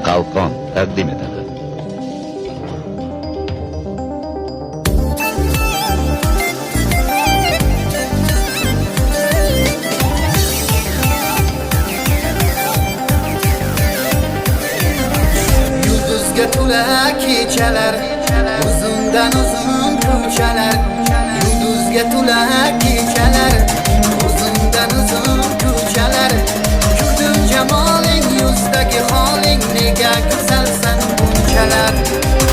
Qalqon taqdim etadi. Yulduzga to'la kechalar, uzundan uzun ko'chalar. Yulduzga to'la kechalar, uzundan uzun ko'chalar. Ko'rdim jamoling, yuzdagi holing, nega go'zalsan bunchalar.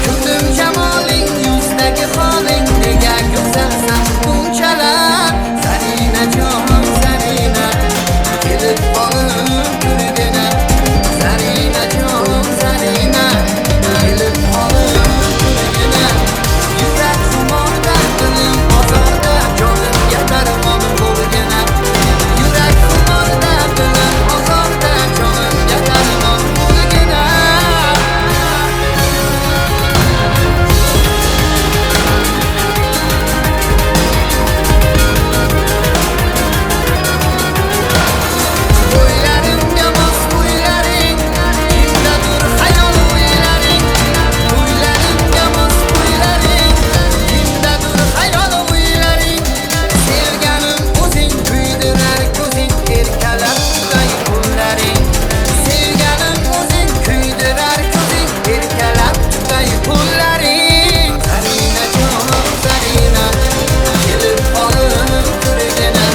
Ko'rdim jamoling, yuzdagi holing, nega go'zalsan bunchalar. Zarina jon, Zarina, kelib qolib ko'rgina. Zarina jon, Zarina, kelib qolib ko'rgina. Yurak xumorda, dilim ozorda, jonimga darmon bo'lgina. Yurak xumorda, dilim ozorda, jonimga darmon bo'lgina. O'ylarimga mos o'ylaring, kimdadir xayol o'ylaring. O'ylarimga mos o'ylaring, kimdadir xayol o'ylaring. Sevganim o'zing kuydirar ko'zing, erkalab tutay qo'llaring. Sevganim o'zing kuydirar ko'zing, erkalab tutay qo'llaring. Zarina jon, Zarina, kelib qolib ko'rgina.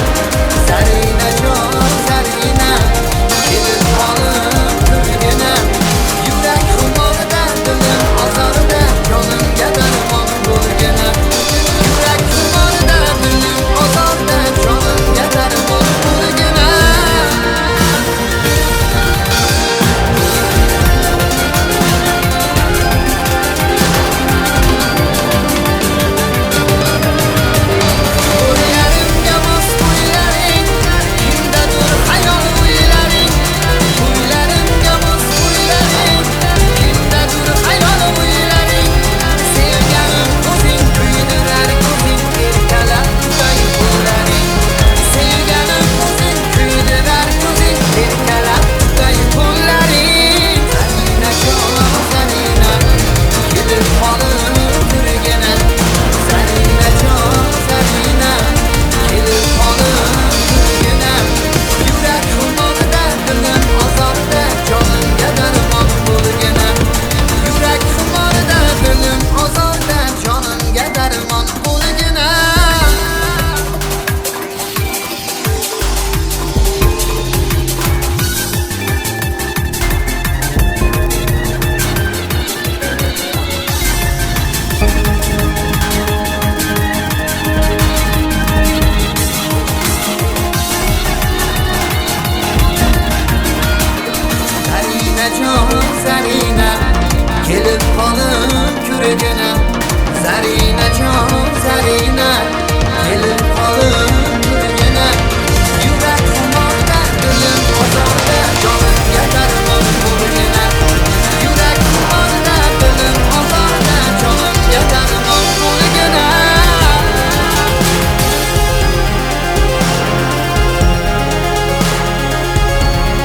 Zarina jon, Zarina, kelib qolib ko'rgina. Yurak xumorda, dilim ozorda, jonimga darmon bo'lgina. Yurak xumorda, dilim ozorda, jonimga darmon bo'lgina. O'ylarimga mos o'ylaring, kimdadir xayol o'ylaring. O'ylarimga mos o'ylaring, kimdadir xayol o'ylaring. Sevganim o'zing kuydirar ko'zing, erkalab tutay qo'llaring. Sevganim o'zing kuydirar ko'zing, erkalab tutay qo'llaring. Zarina jon, Zarina, kelib qolib ko'rgina. Zarina jon, Zarina, kelib qolib ko'rgina. Yurak xumorda, dilim ozorda, jonimga darmon bo'lgina. Yurak xumorda, dilim ozorda, jonimga darmon bo'lgina. Zarina jon, Zarina, kelib qolib ko'rgina. Zarina jon,